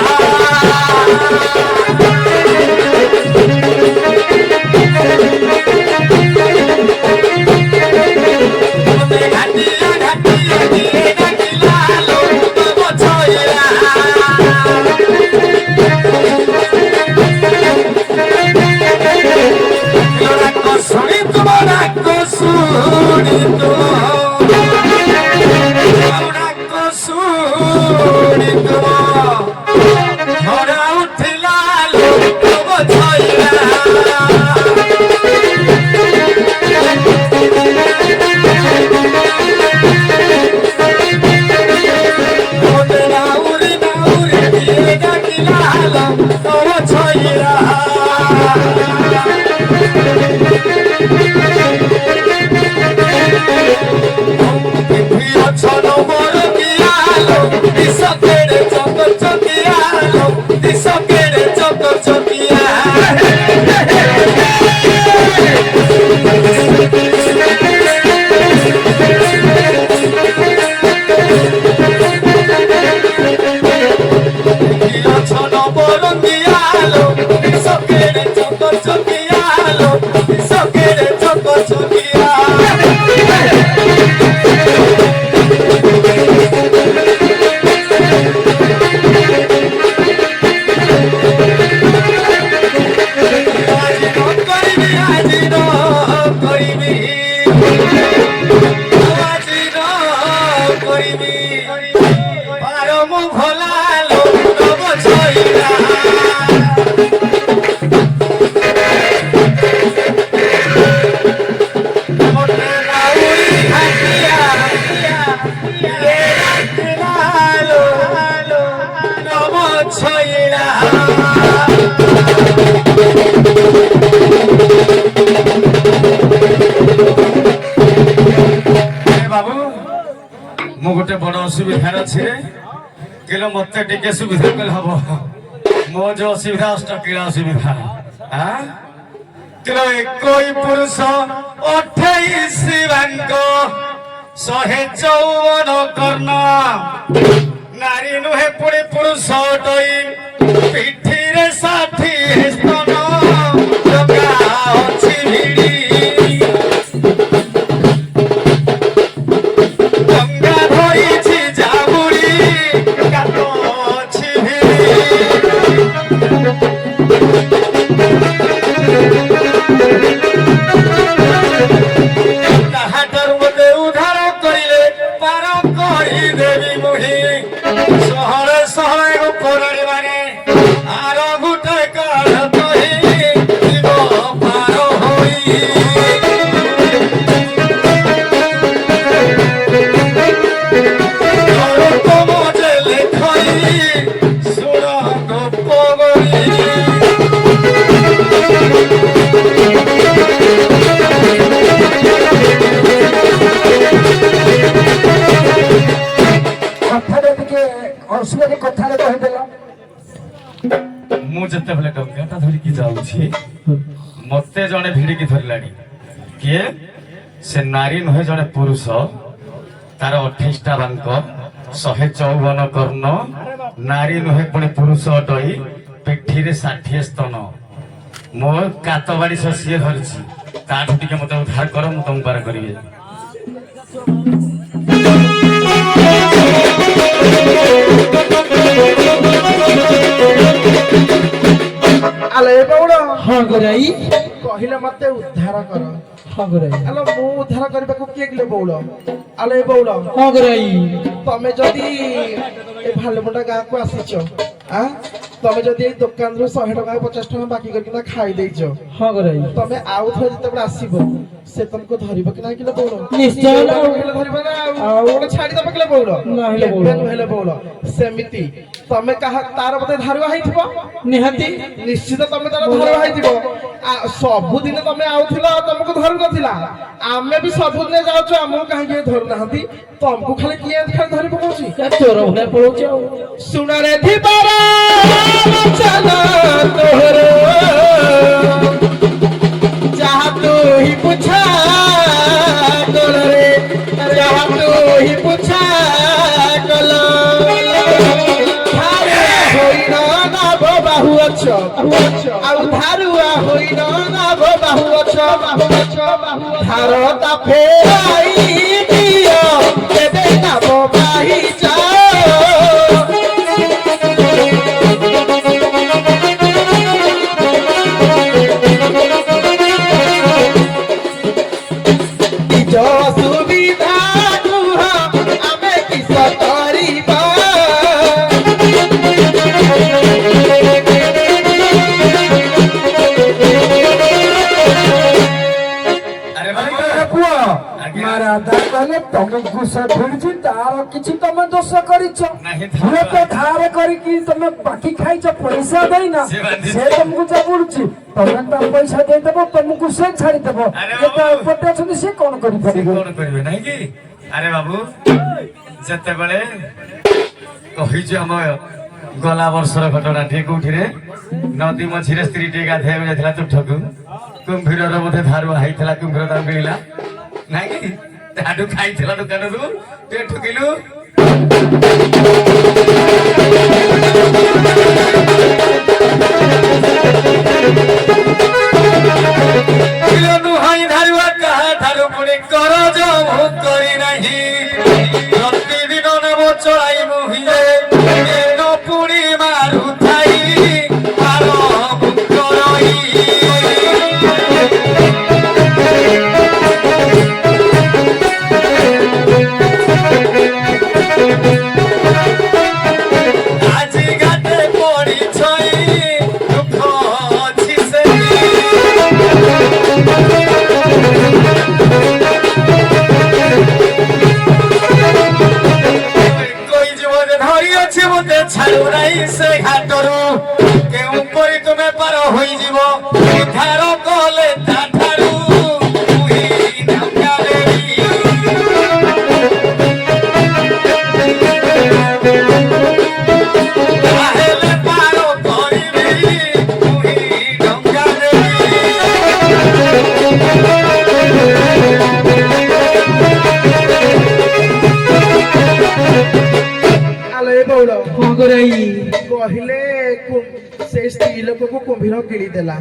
बाबू मु गोटे बड़ असुविधा अच्छे किलो मत टे सुविधा कल हम मो जो असुविधा अष्टकीला असुविधा किलो एक पुरुष 28 बांक 154 कर्ण नारी नुहे पुणी पुरुष टई पिठी रे 60 स्तन लगा अछि भिड़ी गंगा धोइछि जामुड़ी कातो अछि भिड़ी ताहाटर मते उधार कइले पार कहि देवी मुही सहरे सहरे गो कोराड़ी माने आर गुटे काढ कहि जीव पार होई मुझे डंगाटा धरिकी जाऊँगी मत जड़े भिड़िकी धरला किए से नारी नुहे जड़े पुरुष तार 28टा बांक 154 कर्ण नारी नुहे पुणी पुरुष अटई पिठी रे 60 स्तन मो कात बाड़ी सी धरी ताठू टे मत उद्धार कर मु तुम पार करी आले बौड़ हाँ गोराई कहले मते उद्धार कर हाँ गोराई आलो मु उद्धार करबा को किए गेले बौड़ आले बौड़ हाँ गोराई तमे जदी ए भालमुंडा गाँ को आसीछ आ ତମେ ଯଦି ଏଇ ଦୋକାନରୁ 100 ଟଙ୍କା 50 ଟଙ୍କା ବାକି କରିକିନା ଖାଇ ଦେଇଛ ହଁ କରେ ତମେ ଆଉ ଥରେ ଯେତେବେଳେ ଆସିବ ସେ ତମକୁ ଧରିବ କି ନାହିଁ କିଲୋ ବଉଳ ନିଶ୍ଚୟ ନା। ଧରିବ ନା ଆଉ ଗୋଟେ ଛାଡିଦବ କିଲୋ ବଉଳ ନାହିଁ ଲୋ ବଉଳ। କେବେ ନୁହେଁ ବଉଳ ସେମିତି ତମେ କାହା ତାର ବୋଧେ ଧାରୁଆ ହେଇଥିବ ନିହାତି ନିଶ୍ଚିତ ତମେ ତାର ଧାରୁଆ ହେଇଥିବ ସବୁଦିନ ତମେ ଆଉଥିଲ ତମକୁ ଧରୁ ନଥିଲା ଆମେ ବି ସବୁଦିନ ଯାଉଛୁ ଆମକୁ କାହିଁକି ଧରୁନାହାନ୍ତି ତମକୁ ଖାଲି କିଏ ଖାଲି ଧରି ପକଉଛି ଚୋର ଭଳିଆ ପଳଉଛି ଆଉ ଶୁଣରେ ଥିବାର ଚାଲ ତୋର ଯାହା ତୁ ହି ପୁଛା କଲରେ ଯାହା ତୁ ହି ପୁଛା କଲ ହୋଇନ ନାଭ ବାହୁ ଅଛ ଆଉ ଧାରୁଆ ହୋଇନ ନାଭ ବାହୁ ଅଛ ଧାର ତା ଫେରାଇ ଦିଅ କେବେ ନାଭ ବାହି ସୁବିଧା କୁହ ଆମେ କିସ କରିବା अरे भाई ପୁଅ ମାରାଦା କଲେ ତମକୁ ସେ ଭିଡିଛି ତାର କିଛି ତମେ ଦୋଷ କରିଛ ନାହିଁ। ହୁଏତ ଧାର କରିକି ତମେ ବାକି ଖାଇଛ ପଇସା ଦେଇନା ସେ ବାନ୍ଧିଛି। ସେ ତମକୁ ଜବୁଡୁଛି ତମେ ତା ପଇସା ଦେଇଦେବ ତମକୁ ସେ ଛାଡିଦେବ ଆରେ ଯେତେ ବାବୁ। ଏପଟେ ଅଛନ୍ତି ସେ କଣ କରିପାରିବେ କଣ କରିବେ ନାହିଁ କି ଆରେ ବାବୁ ଯେତେବେଳେ କହିଛୁ ଆମ ଗଲା ବର୍ଷର ଘଟଣାଟି କୋଉଠିରେ ନଦୀ ମଝିରେ ସ୍ତ୍ରୀଟିଏ ଗାଧେଇବାକୁ ଯାଇଥିଲା ତୁଠକୁ କୁମ୍ଭୀରର ବୋଧେ ଧାରୁଆ ହେଇଥିଲା କୁମ୍ଭୀର ତାକୁ ମିଳିଲା ନାଇଁ କି ତାଠୁ ଖାଇଥିଲା ଦୋକାନରୁ ଟିକେ ଠକିଲୁ ନୁହାଇ ଧାରୁଆ କାହା ଠାରୁ ପୁଣି କରଜ ମୁଁ କରି ନାହିଁ ପ୍ରତିଦିନ ନେବ ଚଳାଇ ମୁହିଁରେ ଦିନ ପୁଣି ମାରୁଥାଇ ଆର ମୁକରଇ ଆଜି ଗାତେ ପଡ଼ିଛଇ ଦୁଃଖ ଅଛି ସେ କହିଯିବ ଯେ ଧରି ଅଛି ମୋତେ ଛାଡୁ ନାହିଁ ସେ ଘାଟରୁ କେଉଁ ପରି ତୁମେ ପାର ହୋଇଯିବ ଉଦ୍ଧାର କଲେ ତାଠାରୁ ମୁହିଁ ତାହେଲେ ପାର କରିବି ମୁହିଁ ଡଙ୍ଗା ଆଲୋ ଏ ବଉଳ କଣ କରାଇ କହିଲେ ସେଇ ସ୍ତ୍ରୀ ଲୋକକୁ କୁମ୍ଭୀର ଗିଳିଦେଲା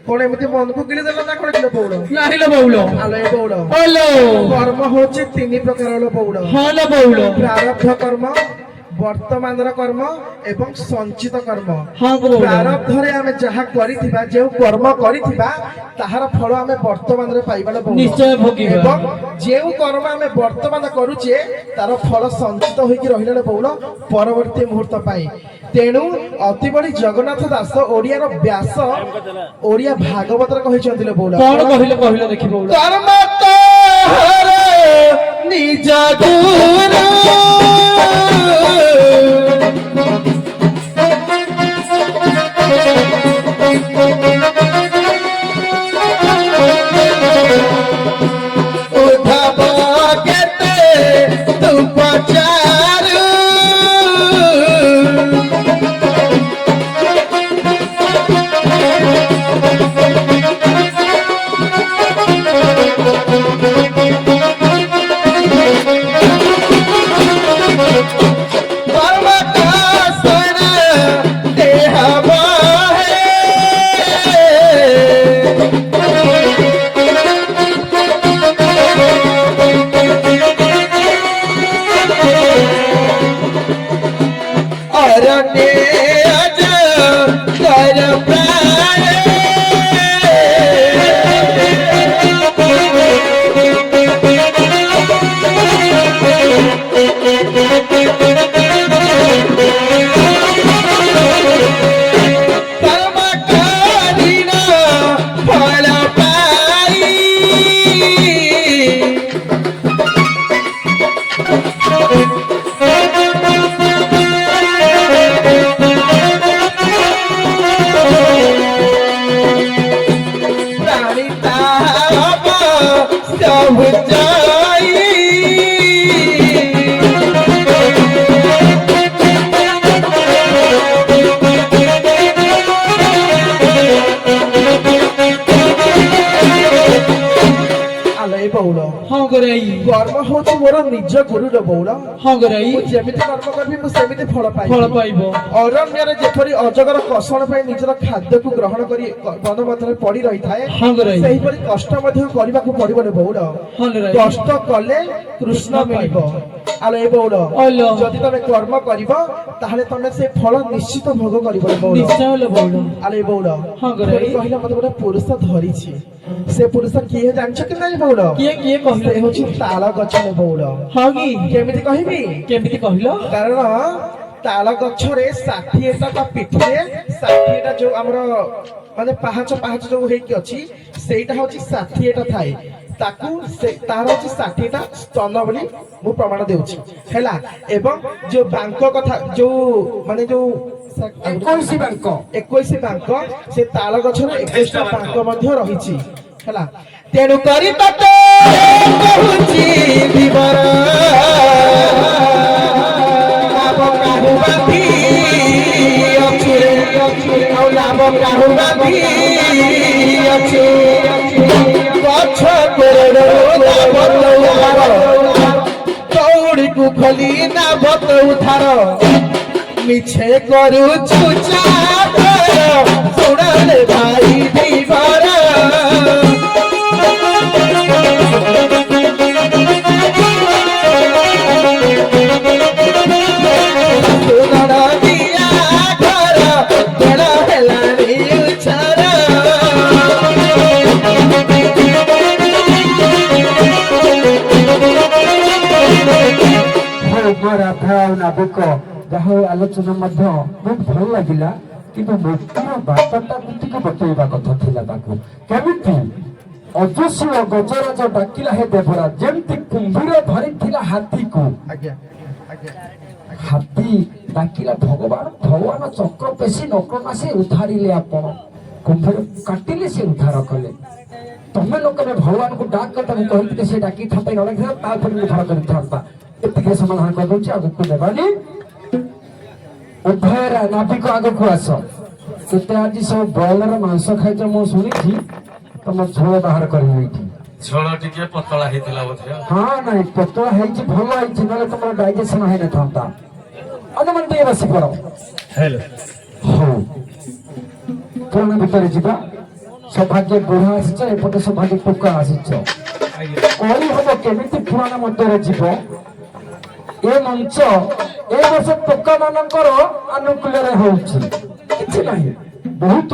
କଣ ଏମିତି ମନକୁ ଗିଳିଦେଲା ନା କଣ କିଲୋ ବଉଳ ନାହିଁ ଲୋ ବଉଳ ଆଲୋ ଏ ବଉଳ ହଲୋ କର୍ମ ହଉଛି 3 ପ୍ରକାରର ବଉଳ ହଁ ଲୋ ବଉଳ ପ୍ରାରବ୍ଧ କର୍ମ ବର୍ତ୍ତମାନର କର୍ମ ଏବଂ ସଞ୍ଚିତ କର୍ମ ହଁ ବଉଳ ପ୍ରାରବ୍ଧରେ ଆମେ ଯାହା କରିଥିବା ଯେଉଁ କର୍ମ କରିଥିବା ତାହାର ଫଳ ଆମେ ବର୍ତ୍ତମାନରେ ପାଇବା ନା ବଉଳ ନିଶ୍ଚୟ ଭୋଗିବା ଏବଂ ଯେଉଁ କର୍ମ ଆମେ ବର୍ତ୍ତମାନ କରୁଛେ ତାର ଫଳ ସଞ୍ଚିତ ହୋଇକି ରହିଲା ନା ବଉଳ ପରବର୍ତ୍ତୀ ମୁହୂର୍ତ୍ତ ପାଇଁ ତେଣୁ ଅତି ବଡି ଜଗନ୍ନାଥ ଦାସ ଓଡିଆର ବ୍ୟାସ ଓଡିଆ ଭାଗବତରେ କହିଛନ୍ତି ଲୋ ବଉଳ କଣ କହିଲେ କହିଲେ ଦେଖି ବଉଳ କର୍ମ ତୋର ନିଜ ଗୁରୁ ଉଦ୍ଧବ କେତେ ତୁ ପଚାରୁ सब जाई ଆଲେ ବଉଳ ହଁ ଗରାଇ କର୍ମ ହଉଛି ମୋର ନିଜ ଗୁରୁର ବଉଳ ହଁ ଗରାଇ ମୁଁ ଯେମିତି କର୍ମ କରିବି ମୁଁ ସେମିତି ଫଳ ପାଇବି ଫଳ ପାଇବ ଅରଣ୍ୟରେ ଯେପରି ଅଜଗର କଷଣ ପାଇଁ ନିଜର ଖାଦ୍ୟକୁ ଗ୍ରହଣ କରି ବନ ମଧ୍ୟରେ ପଡି ରହିଥାଏ ହଁ ଗରାଇ ସେହିପରି କଷ୍ଟ ମଧ୍ୟ କରିବାକୁ ପଡିବନି ବଉଳ ହଁ ଗରାଇ କଷ୍ଟ କଲେ କୃଷ୍ଣ ମିଳିବ ଆଲୋ ଏ ବଉଳ ଓଲୋ। ଯଦି ତମେ କର୍ମ କରିବ ତାହେଲେ ତମେ ସେ ଫଳ ନିଶ୍ଚିତ ଭୋଗ କରିବ ବଉଳ ନିଶ୍ଚୟ ହେଲେ ବଉଳ ଆଲୋ ଏ ବଉଳ ହଁ ଗରାଇ ପୁଣି କହିଲା ମତେ ଗୋଟେ ପୁରୁଷ ଧରିଛି ସେ ପୁରୁଷ କିଏ ଜାଣିଛ କି ନାଇଁ ବଉଳ କିଏ କିଏ ସେ କହିଲ ହଉଛି ତାଳ ଗଛ ବଉଳ ହଁ କି କେମିତି କହିବି କେମିତି କହିଲ କାରଣ ତାଳ ଗଛରେ 60ଟା ତା ପିଠିରେ 60ଟା ଯୋଉ ଆମର ମାନେ ପାହାଚ ପାହାଚ ଯୋଉ ହେଇକି ଅଛି ସେଇଟା ହଉଛି 60ଟା ଥାଏ ତାକୁ ତାର ହଉଛି 60ଟା ସ୍ତନ ବୋଲି ମୁଁ ପ୍ରମାଣ ଦେଉଛି ହେଲା ଏବଂ ଯୋଉ ବାଙ୍କ କଥା ଯୋଉ ମାନେ ଯୋଉ 21 ବାଙ୍କ 21 ବାଙ୍କ ସେ ତାଳ ଗଛରେ 21ଟା ବାଙ୍କ ମଧ୍ୟ ରହିଛି ହେଲା ତେଣୁ କରି ତତେ କହୁଛି ବିବର ଲାଭ କାହୁ ବାନ୍ଧି ଅଛୁ ଆଉ ଲାଭ କାହୁ ବାନ୍ଧି ଅଛୁ ଗଛ ଦୌଡ଼ିକୁ ଖୋଲି ନା ବତଉଥାର ମିଛେ କରୁଛୁ ଚାଦର ଶୁଣରେ ଭାଇ ବିବର ରାଧା ଆଉ ନାବିକ ଯାହା ହଉ ଆଲୋଚନା ମଧ୍ୟ ବହୁତ ଭଲ ଲାଗିଲା କିନ୍ତୁ ମୃତ୍ୟୁର ବାଟଟାକୁ ଟିକେ ବତେଇବା କଥା ଥିଲା ତାକୁ କେମିତି ଅଜସ୍ର ଗଜରାଜ ଡାକିଲା ହେ ଦେବରା ଯେମିତି କୁମ୍ଭୀର ଧରିଥିଲା ହାତୀକୁ ଆଜ୍ଞା ଆଜ୍ଞା ହାତୀ ଡାକିଲା ଭଗବାନ ଚକ୍ର ପେଶି ନକମାସେ ଉଦ୍ଧାରିଲେ ଆପଣ କୁମ୍ଭୀର କାଟିଲେ ସେ ଉଦ୍ଧାର କଲେ ତମେ ଲୋକମାନେ ଭଗବାନଙ୍କୁ ଡାକ ତାକୁ କହିଥିଲେ ସେ ଡାକିଥାନ୍ତା ନଡାକିଥାନ୍ତା ତାପରେ ଉଦ୍ଧାର କରିଥାନ୍ତା ଏତିକି ସମାଧାନ କରିଦଉଛି ଆଗକୁ ନେବାନି ଉଭୟ ନାବିକ ଆଗକୁ ଆସ କେତେ ଆଜି ସବୁ ବ୍ରଏଲର ମାଂସ ଖାଇଛ ମୁଁ ଶୁଣିଛି ତମ ଝୋଳ ବାହାର କରିବି ଏଇଠି ଝୋଳ ଟିକେ ପତଳା ହେଇଥିଲା ବୋଧେ ହଁ ନାଇଁ ପତଳା ହେଇଛି ଭଲ ହେଇଛି ନହେଲେ ତମର ଡାଇଜେସନ ହେଇନଥାନ୍ତା ଅନୁମାନ ଟିକେ ବସି ପଡ ହଉ ପୁରାଣ ଭିତରେ ଯିବା ସୌଭାଗ୍ୟ ବୁଢା ଆସିଛ ଏପଟେ ସୌଭାଗ୍ୟ ଟୋକା ଆସିଛ କଳି ହବ କେମିତି ପୁରାଣ ମଧ୍ୟରେ ଯିବ ଏ ମଞ୍ଚ ଏ ବର୍ଷ ଟୋକା ମାନଙ୍କର ଆନୁକୂଲ୍ୟରେ ହଉଛି କିଛି ନାହିଁ ବହୁତ